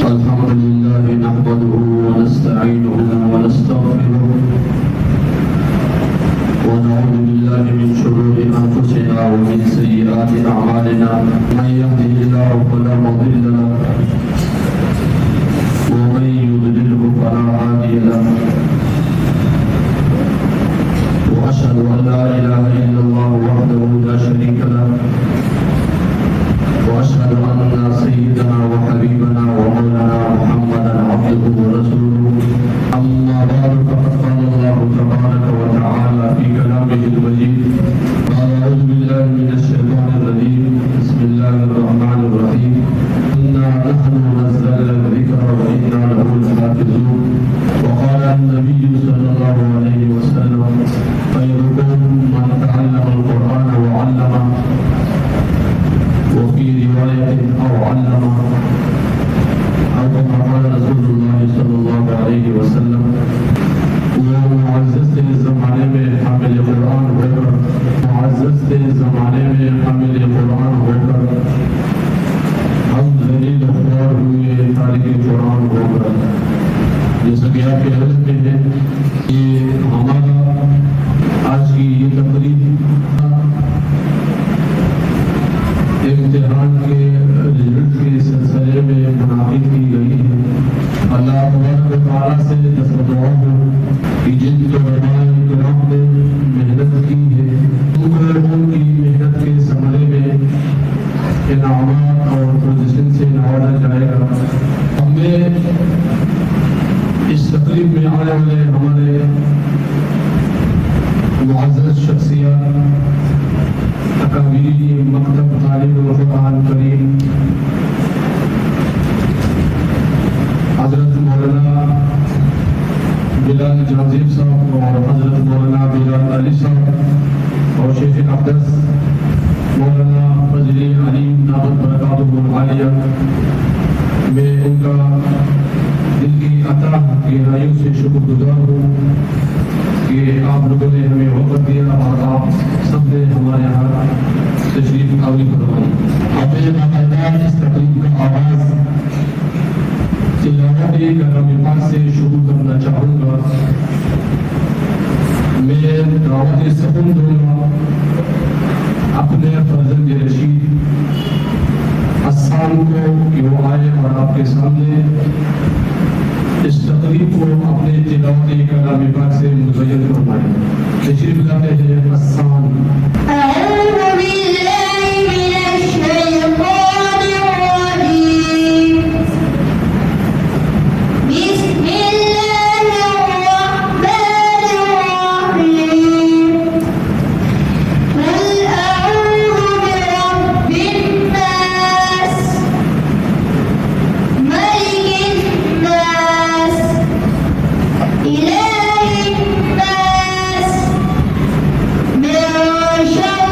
الحمد لله نحمده ونستعينه ونستغفره ونعوذ بالله من شرور أنفسنا ومن سيئات أعمالنا من يهده الله فلا مضل له ومن يضلله فلا هادي له وأشهد أن لا إله إلا الله وحده لا شريك له وأشهد أن سيدنا وحبيبنا ومولانا محمدا عبده ورسوله أما بعد فقد قال الله تبارك وتعالى في كلامه المجيد قال أعوذ بالله من الشيطان الرجيم بسم الله الرحمن الرحيم إنا نحن نزلنا الذكر وإنا له لحافظون وقال النبي صلى الله عليه وسلم خيركم من تعلم القرآن وعلمه وفي رواية أو علمه أو كما قال رسول الله صلى الله عليه وسلم معزز زمانے میں حامل قرآن ہو کر معزز زمانے میں حامل قرآن ہو کر ہم ذلیل خوار ہوئے تارک قرآن ہو کر جیسا کہ آپ کے علم میں ہے کہ ہمارا آج کی یہ تقریب امتحان کے رزلٹ کے سلسلے میں منعقد کی گئی ہے۔ اللہ تبارک و تعالیٰ سے دعا ہو کہ جن علماء کرام نے محنت کی ہے ان کی محنت کے ثمرے میں انعامات اور پوزیشن سے نوازا جائے گا۔ ہمیں اس تقریب میں آنے والے ہمارے معزز شخصیات اکابری مکتب طالب القرآن کریم حضرت مولانا بلال جازیب صاحب اور حضرت مولانا بلال علی صاحب اور شیخ اقدس مولانا فضلی علیم دامت برکاتہ العالیہ میں ان کا دل کی عطا گہرائیوں سے شکر گزار ہوں کہ آپ لوگوں نے ہمیں وقت دیا اور آپ سب نے ہمارے یہاں تشریف آوری فرمائی۔ ہمیں باقاعدہ اس تقریب کا آغاز تلاوت کلام پاک سے شروع کرنا چاہوں گا۔ میں دعوت سکون دوں گا اپنے فرزند رشید حسان کو کہ وہ آئے اور آپ کے سامنے اس تقریب کو اپنے تلاوت کلام پاک سے مزین فرمائے۔ تشریف لاتے ہیں حسان۔ اعوذ باللہ من الشیطان الرجیم بسم اللہ الرحمن الرحیم قل اعوذ برب الناس ملک الناس إله الناس من شر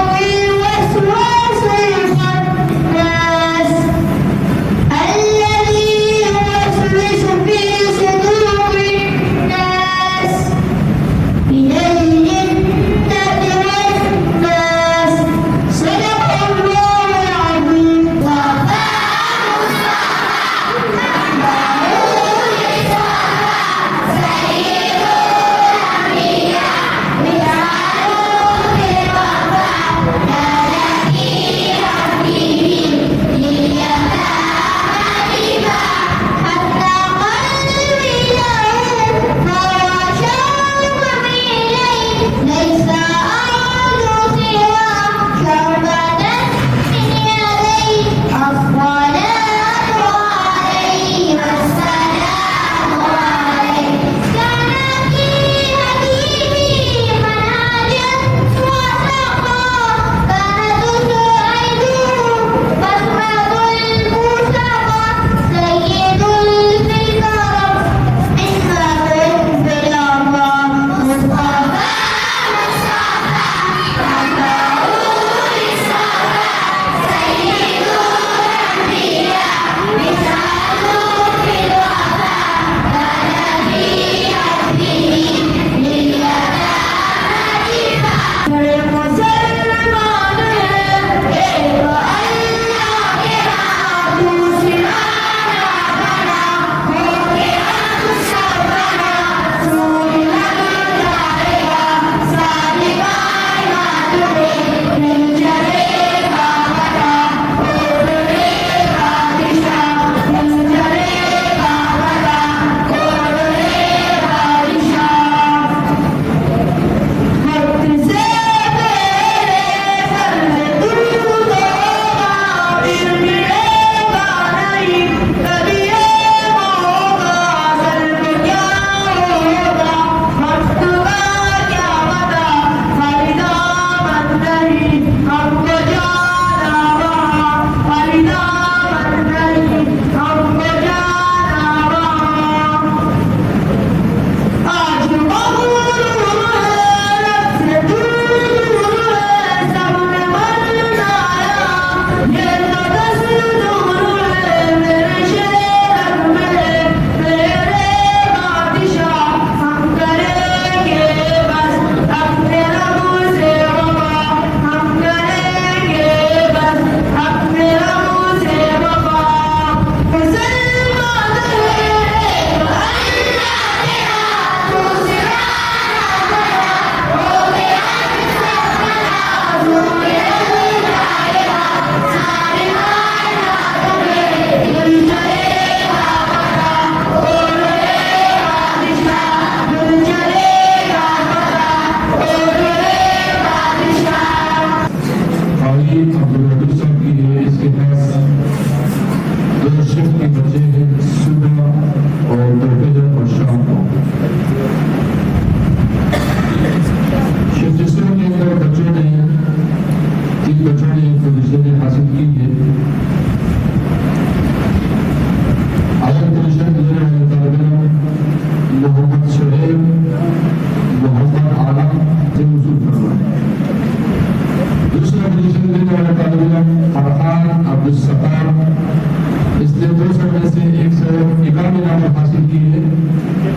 میں سے 191 نمبر حاصل کیے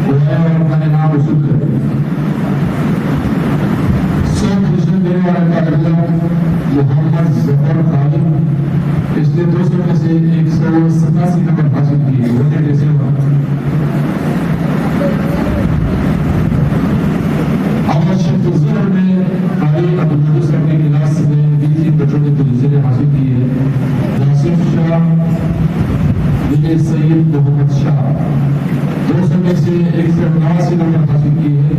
اور اپنا انعام وصول کرے. سب پوزیشن دینے والا طالب علم محمد ظفر خالد، اس نے 200 میں سے 187 نمبر حاصل کیے. احمد شیخ الظہر میں علی عبدالمجید صاحب کی کلاس میں 20 بچوں نے پوزیشن حاصل کی ہے. ناصف شاہ بن سید محمد شاہ 200 میں سے 189 نمبر حاصل کی ہے.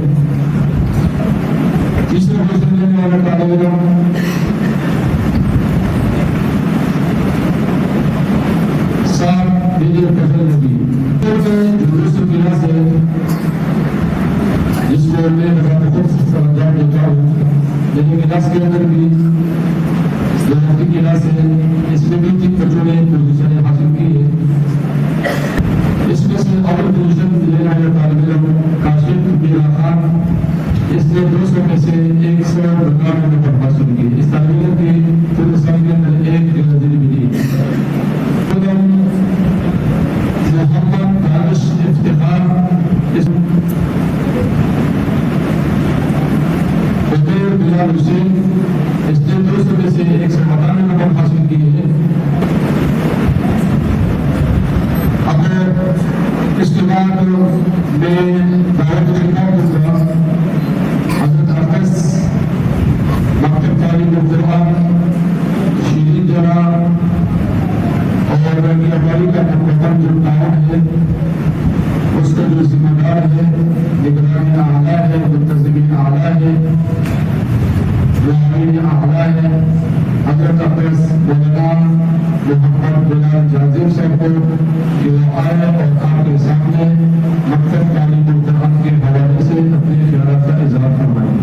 تیسرا پوزیشن لینے والا طالب علم صاحب بن فضل نبی یونیورسٹی کلاس ہے جس کو میں بذات خود سر انجام دیتا ہوں، لیکن کلاس کے اندر بھی ضرورتی کلاس ہے، اس میں بھی 3 بچوں نے پوزیشن حاصل کی ہے. اس میں سے اول پوزیشن لینے والا طالب علم کاشف میرا خان، اس نے 200 میں سے 192 نمبر حاصل کی. اس طالب علم کی پورے سال کے اندر ایک حاضری ملی. محمد دانش افتخار، عبیر بلال حسین، اس نے 200 میں سے 192 نمبر حاصل کیے ہیں. اب اس کے بعد میں دعوت خطاب دوں گا حضرت حافظ مکتب تعلیم القرآن شیرین جرا اور میراباری کا مقدم جو تعاون ہے اس کا جو ذمہ دار ہے، نگران اعلیٰ ہے، منتظمین اعلیٰ ہے، معاون اعلیٰ ہے، حضرت حافظ مولانا محمد بلال جازم صاحب کو کہ وہ آئے اور آپ کے سامنے مکتب تعلیم القرآن کے حوالے سے اپنے خیالات کا اظہار فرمائیں.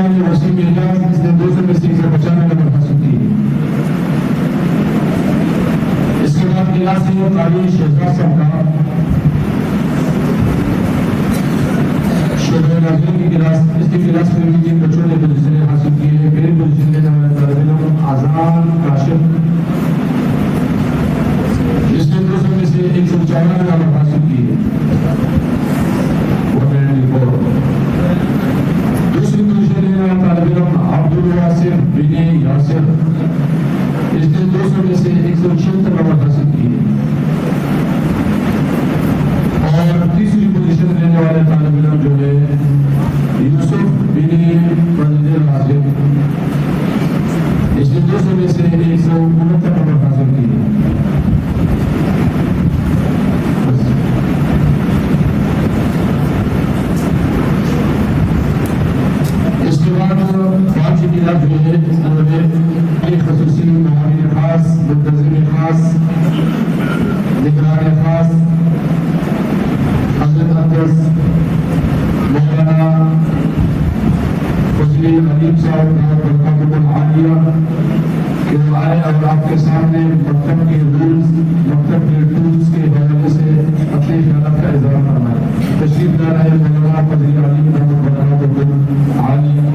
والے وسیم اعجاز، اس نے 200 میں سے 195 نمبر حاصل کیے۔ اس کے بعد کلاس ہے قاری شہزاد صاحب کا، شعبہ ناظرین کی کلاس، اس کی کلاس میں بھی 3 بچوں نے پوزیشنیں حاصل کی ہیں۔ پہلی پوزیشن لینے والے طالب علم آذان کاشف، جس نے 200 میں سے 154 نمبر حاصل کیے۔ دوسری پوزیشن لینے والا طالب علم عبدالواسر بن یاسر، اس نے 200 میں سے 176 نمبر حاصل کیے۔ اور تیسری پوزیشن لینے والے طالب علم جو ہے یوسف بن منظر حاصل، اس نے 200 میں سے 169 نمبر حاصل کیے۔ اس کے بعد 5 کلاس جو ہے ایک خصوصی معاون خاص، منتظم خاص، نگران خاص حضرت اقدس مولانا فضل علیم صاحب برکاتہ العالیہ کہ وہ آئے اور آپ کے سامنے مکتب کے رولز، مکتب کے ٹولز کے حوالے سے اپنے خیالات کا اظہار فرمائے۔ تشریف لا رہے مولانا فضل علیم صاحب برکاتہ العالیہ۔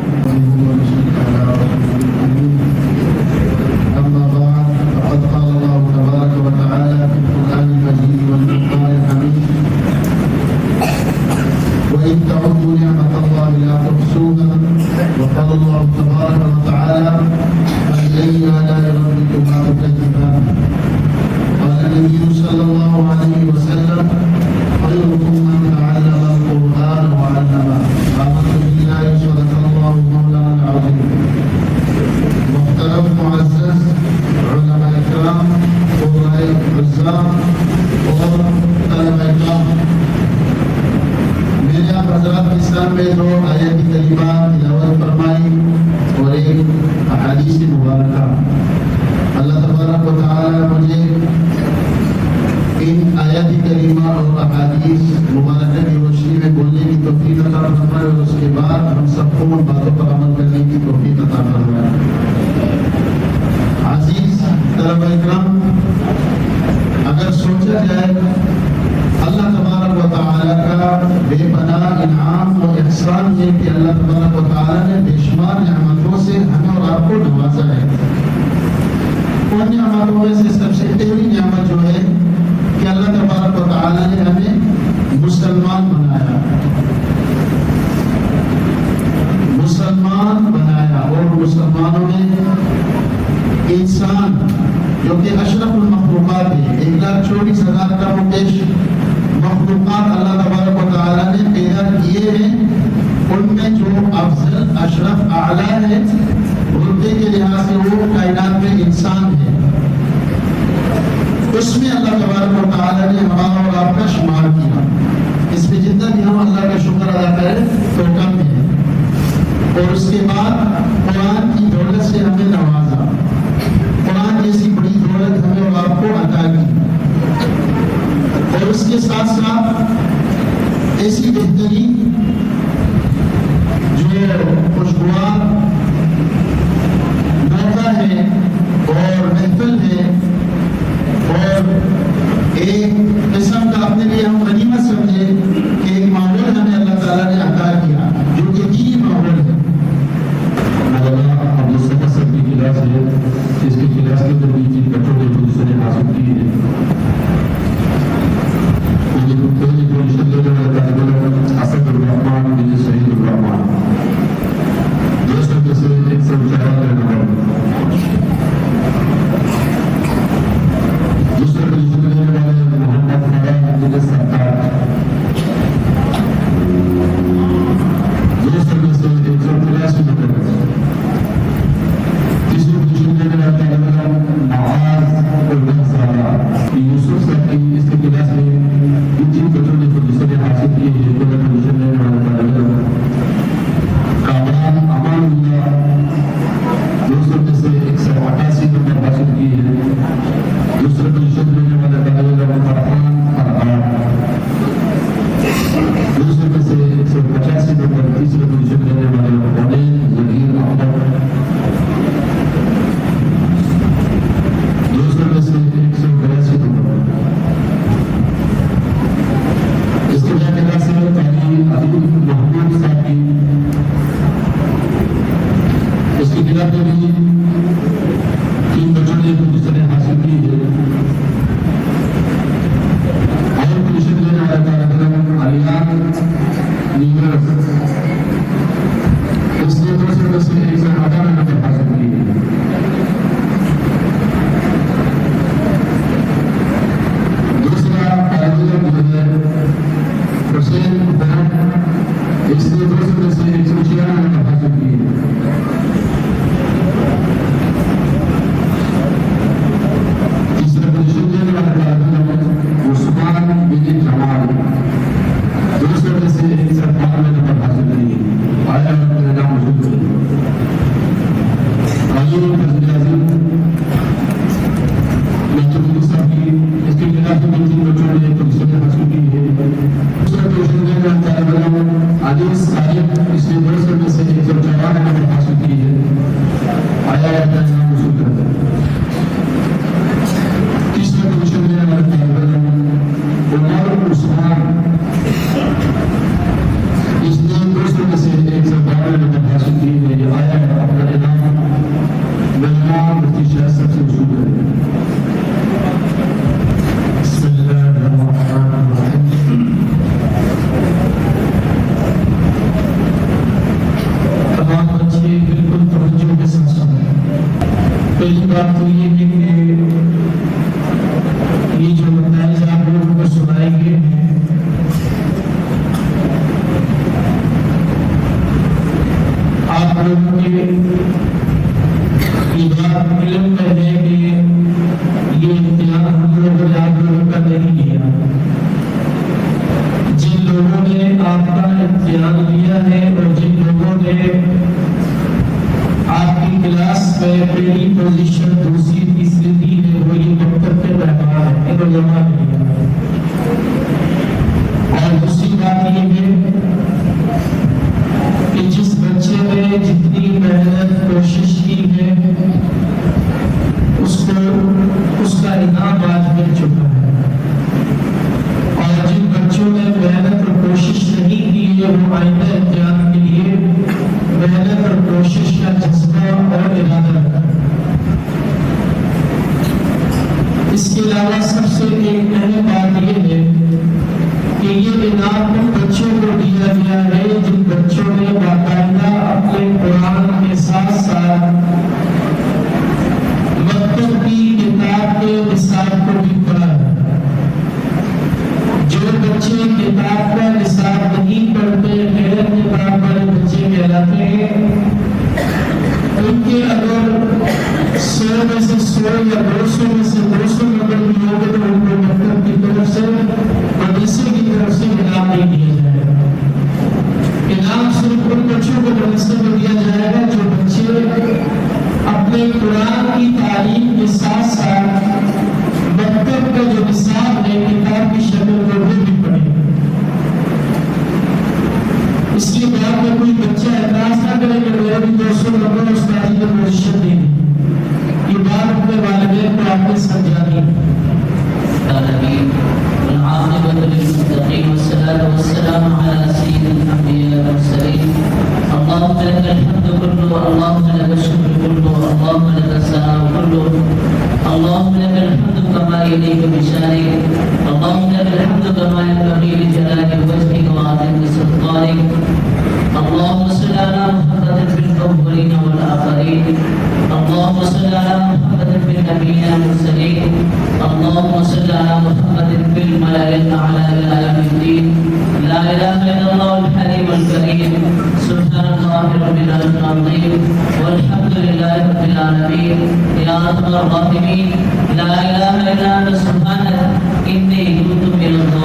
أما بعد فقد قال الله تبارك وتعالى في القرآن المجيد والفرقان الحميد: وإن تعدوا نعمة الله لا تحصوها، وقال الله تبارك وتعالى: فبأي آلاء ربكما تكذبان. قال النبي صلى الله عليه وسلم: خيركم من تعلم القرآن وعلمه. آمنت بالله صدق الله مولانا العظيم. محترم معزز علماء اکرام، قرآن عزام اور طلباء اکرام، میں نے آپ حضرات کے سامنے 2 آیات کریمات تلاوت فرمائی اور ایک احادیث مبارکہ۔ اللہ تبارک و تعالی مجھے ان آیات کریمہ اور احادیث مبارکہ کی روشنی میں بولنے کی توفیق عطا فرمائے اور اس کے بعد ہم سب کو ان باتوں پر عمل کرنے کی توفیق عطا فرمائے۔ عزیز طلباء اکرام، اگر سوچا جائے اللہ تبارک و تعالی کا بے پناہ انعام و احسان یہ کہ اللہ تبارک و تعالی نے بے شمار نعمتوں سے ہمیں اور آپ کو نوازا ہے۔ ان نعمتوں میں سے سب سے پہلی نعمت جو ہے کہ اللہ تبارک و تعالی نے ہمیں مسلمان بنایا، مسلمان بنایا۔ اور مسلمانوں میں انسان جو کہ اشرف المخلوقات ہے، 1,24,000 کا مکیش مخلوقات اللہ تبارک و تعالی نے پیدا کیے ہیں، ان میں جو افضل اشرف اعلیٰ ہے رتبے کے لحاظ سے وہ کائنات میں انسان ہے، اس میں اللہ تبارک و تعالی نے ہمارا اور آپ کا شمار کیا۔ اس میں جتنا بھی ہم اللہ کا شکر ادا کریں تو کم ہے۔ اور اس کے بعد قرآن کی دولت سے ہمیں نوازا، قرآن جیسی بڑی دولت ہمیں اور آپ کو عطا کی، اور اس کے ساتھ ساتھ ایسی بہترین جو خوشگوار موقع ہے اور محفل ہے اور ایک قسم کا اپنے لیے ہم غنیمت سمجھے کہ ایک ماحول ہمیں اللہ تعالیٰ نے عطا کیا جو کہ دینی ماحول ہے۔ مولانا عبدالصمد صاحب کی کلاس ہے، اس کی کلاس کے اندر بھی 3 بچوں نے پوزیشنیں حاصل کی ہیں۔ پہلی پوزیشن لینے والا طالب علم اسد الرحمان بن سعید الرحمان، ہجرت میں بھی 3 بچوں نے پوزیشن حاصل کی ہے اور پوزیشن لینے والا کارکرم آریان نیگر اس نے 200 میں سے 158 نمبر حاصل کی ہے. دوسرا کارکرم جو ہے حسین بہن اس نے 200 میں سے 196 نمبر حاصل کی ہے. تیسرا پوزیشن لینے والا کارکرم عثمان بن جمال 200 میں سے 198 نمبر حاصل کی ہے. آیا میرا نام موجود ہے. قانون وزیر اعظم محترم صاحب کی اس کے خلاف بھی 3 بچوں نے پوزیشن حاصل کی ہے. دوسرا پوزیشن لینے والا کارکرم عزیز صاحب اس نے 200 میں سے 154 نمبر حاصل کی ہے. آیا میرا نام موجود ہے. تیسرا پوزیشن لینے والا کارکرم عمر عثمان اس نے 200 میں سے 152 نمبر حاصل کی ہے. آیا اپنا انعام مہمان مفتی شاہ صاحب سے وصول کریں. بسم اللہ الرحمن الرحیم. تمام بچے بالکل توجہ کے ساتھ سنیں. پہلی بات تو یہ ہے کہ یہ جو نتائج آپ لوگوں کو سنائے گئے ہیں آپ لوگوں کے یہ بات علم میں ہے کہ یہ امتحان ہم لوگوں نے آپ لوگوں کا نہیں لیا. جن لوگوں نے آپ کا امتحان لیا ہے اور جن لوگوں نے آپ کی کلاس میں پہلی پوزیشن دوسری تیسری دی ہے وہ یہ مکتب کے مہمان ہیں. انہوں نے جمع نہیں لیا. اور دوسری بات یہ ہے کہ جس بچے نے جتنی محنت کوشش کی ہے اس کا انعام آج مل چکا ہے. اور جن بچوں نے محنت اور کوشش نہیں کی ہے وہ آئندہ امتحان کے لیے محنت اور کوشش کا جذبہ اور ارادہ رکھا. اس کے علاوہ سب سے ایک اہم بات یہ ہے کہ یہ انعام ان بچوں کو دیا گیا ہے جن بچوں نے باقاعدہ اپنے قرآن کے ساتھ ساتھ مکتب کی کتاب کے نصاب کو بھی پڑھا ہے. جو بچے کتاب کا نصاب نہیں پڑھتے غیر کتاب والے بچے کہلاتے ہیں. ان کے اگر 100 میں سے 100 یا 200 میں سے 200 نمبر بھی ہوگے تو ان کو مکتب کی طرف سے مدرسے کی طرف سے انعام نہیں دیا جائے گا. انعام صرف ان بچوں کو مدرسے میں دیا جائے گا جو بچے اپنے قرآن کی تعلیم کے ساتھ ساتھ مکتب کا جو نصاب ہے کتاب کی شکل میں وہ بھی پڑھیں. اس کی بات میں کوئی بچہ اعتراض نہ کرے کہ میرے بھی 200 نمبر استادی میں پوزیشن نہیں دی. یہ بات اپنے والدین کو آپ نے سمجھانی ہے. والعاقبة للمتقين والصلاة والسلام على سيد الأنبياء والمرسلين. اللهم لك الحمد كله، اللهم لك الشكر كله، اللهم لك الثناء كله، اللهم لك الحمد كما يليق بشانك، اللهم لك الحمد كما ينبغي لجلال وجهك وعظيم سلطانك. اللهم صل على محمد في الأولين والآخرين، اللهم صل على محمد في النبيين والمرسلين، اللهم صل على محمد في الملأ الأعلى إلى يوم الدين. لا إله إلا الله الحليم الكريم. سبحان الله رب العرش العظيم والحمد لله رب العالمين. يا أرحم الراحمين لا إله إلا أنت سبحانك إني كنت من الظالمين.